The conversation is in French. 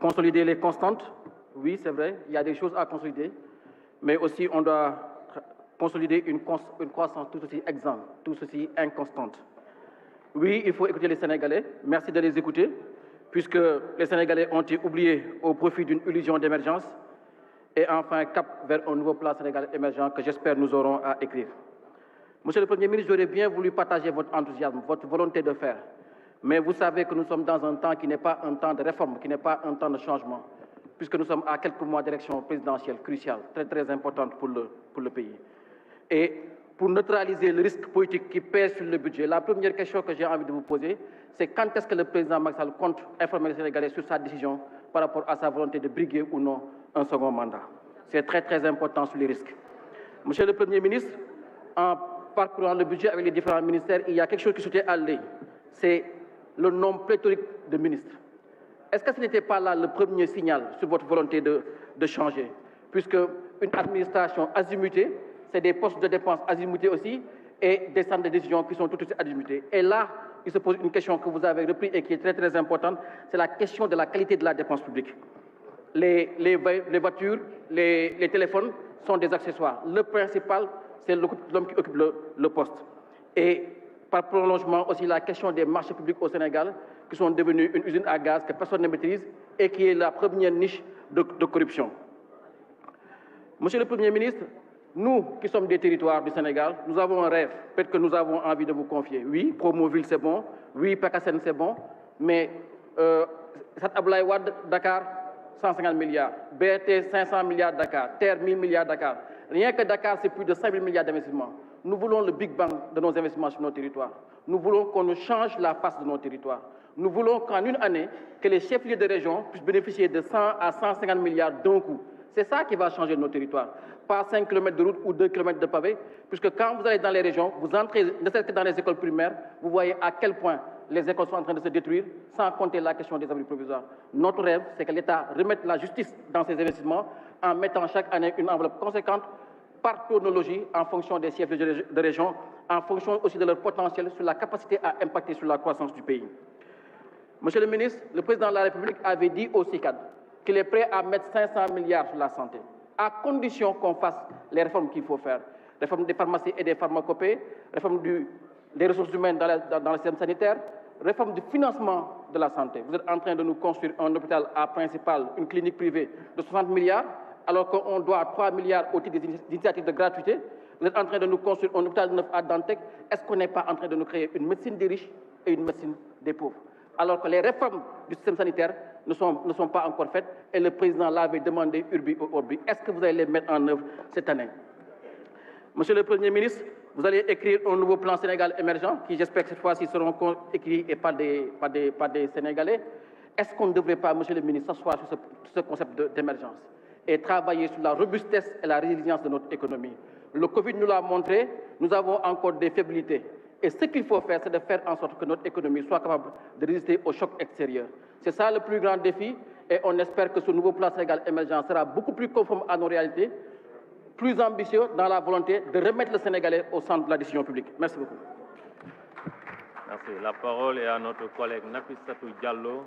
Consolider les constantes, oui, c'est vrai, il y a des choses à consolider, mais aussi on doit consolider une croissance tout aussi exsangue, tout aussi inconstante. Oui, il faut écouter les Sénégalais, merci de les écouter, puisque les Sénégalais ont été oubliés au profit d'une illusion d'émergence, et enfin cap vers un nouveau plan Sénégal émergent que j'espère nous aurons à écrire. Monsieur le Premier ministre, j'aurais bien voulu partager votre enthousiasme, votre volonté de faire, mais vous savez que nous sommes dans un temps qui n'est pas un temps de réforme, qui n'est pas un temps de changement, puisque nous sommes à quelques mois d'élection présidentielle cruciale, très très importante pour le pays. Et pour neutraliser le risque politique qui pèse sur le budget, la première question que j'ai envie de vous poser, c'est quand est-ce que le président Macky Sall compte informer les Sénégalais sur sa décision par rapport à sa volonté de briguer ou non un second mandat. C'est très très important sur les risques. Monsieur le Premier ministre, en parcourant le budget avec les différents ministères, il y a quelque chose qui sautait à l'œil. C'est le nombre pléthorique de ministres. Est-ce que ce n'était pas là le premier signal sur votre volonté de changer? Puisque une administration azimutée, c'est des postes de dépenses azimutés aussi et des centres de décision qui sont tout aussi azimutés. Et là, il se pose une question que vous avez reprise et qui est très très importante, c'est la question de la qualité de la dépense publique. Les voitures, les téléphones sont des accessoires. Le principal, c'est l'homme qui occupe le poste. Et par prolongement aussi la question des marchés publics au Sénégal, qui sont devenus une usine à gaz que personne ne maîtrise et qui est la première niche de corruption. Monsieur le Premier ministre, nous qui sommes des territoires du Sénégal, nous avons un rêve, peut-être que nous avons envie de vous confier. Oui, Promoville c'est bon, oui, Pakasen c'est bon, mais Sat Abdoulaye Wade, Dakar, 150 milliards, BRT 500 milliards Dakar, Terre 1000 milliards Dakar. Rien que Dakar, c'est plus de 5 000 milliards d'investissements. Nous voulons le Big Bang de nos investissements sur nos territoires. Nous voulons qu'on nous change la face de nos territoires. Nous voulons qu'en une année, que les chefs-lieux de région puissent bénéficier de 100 à 150 milliards d'un coup. C'est ça qui va changer nos territoires. Pas 5 km de route ou 2 km de pavé, puisque quand vous allez dans les régions, vous entrez, ne serait-ce que dans les écoles primaires, vous voyez à quel point les écoles sont en train de se détruire, sans compter la question des abris provisoires. Notre rêve, c'est que l'État remette la justice dans ses investissements en mettant chaque année une enveloppe conséquente par chronologie en fonction des chefs de région, en fonction aussi de leur potentiel sur la capacité à impacter sur la croissance du pays. Monsieur le ministre, le président de la République avait dit au CICAD qu'il est prêt à mettre 500 milliards sur la santé, à condition qu'on fasse les réformes qu'il faut faire. Réforme des pharmacies et des pharmacopées, réforme des ressources humaines dans le système sanitaire, réforme du financement de la santé. Vous êtes en train de nous construire un hôpital à principal, une clinique privée de 60 milliards, alors qu'on doit 3 milliards au titre des initiatives de gratuité. Vous êtes en train de nous construire un hôpital neuf à Dantec. Est-ce qu'on n'est pas en train de nous créer une médecine des riches et une médecine des pauvres? Alors que les réformes du système sanitaire ne sont pas encore faites et le président l'avait demandé urbi ou orbi. Est-ce que vous allez les mettre en œuvre cette année? Monsieur le Premier ministre, vous allez écrire un nouveau plan Sénégal émergent qui, j'espère que cette fois-ci, seront écrits et par des Sénégalais. Est-ce qu'on ne devrait pas, monsieur le ministre, s'asseoir sur ce concept d'émergence et travailler sur la robustesse et la résilience de notre économie? Le Covid nous l'a montré, nous avons encore des faiblesses. Et ce qu'il faut faire, c'est de faire en sorte que notre économie soit capable de résister aux chocs extérieurs. C'est ça le plus grand défi et on espère que ce nouveau plan Sénégal émergent sera beaucoup plus conforme à nos réalités, plus ambitieux dans la volonté de remettre le Sénégalais au centre de la décision publique. Merci beaucoup. Merci. La parole est à notre collègue Nafissatou Diallo.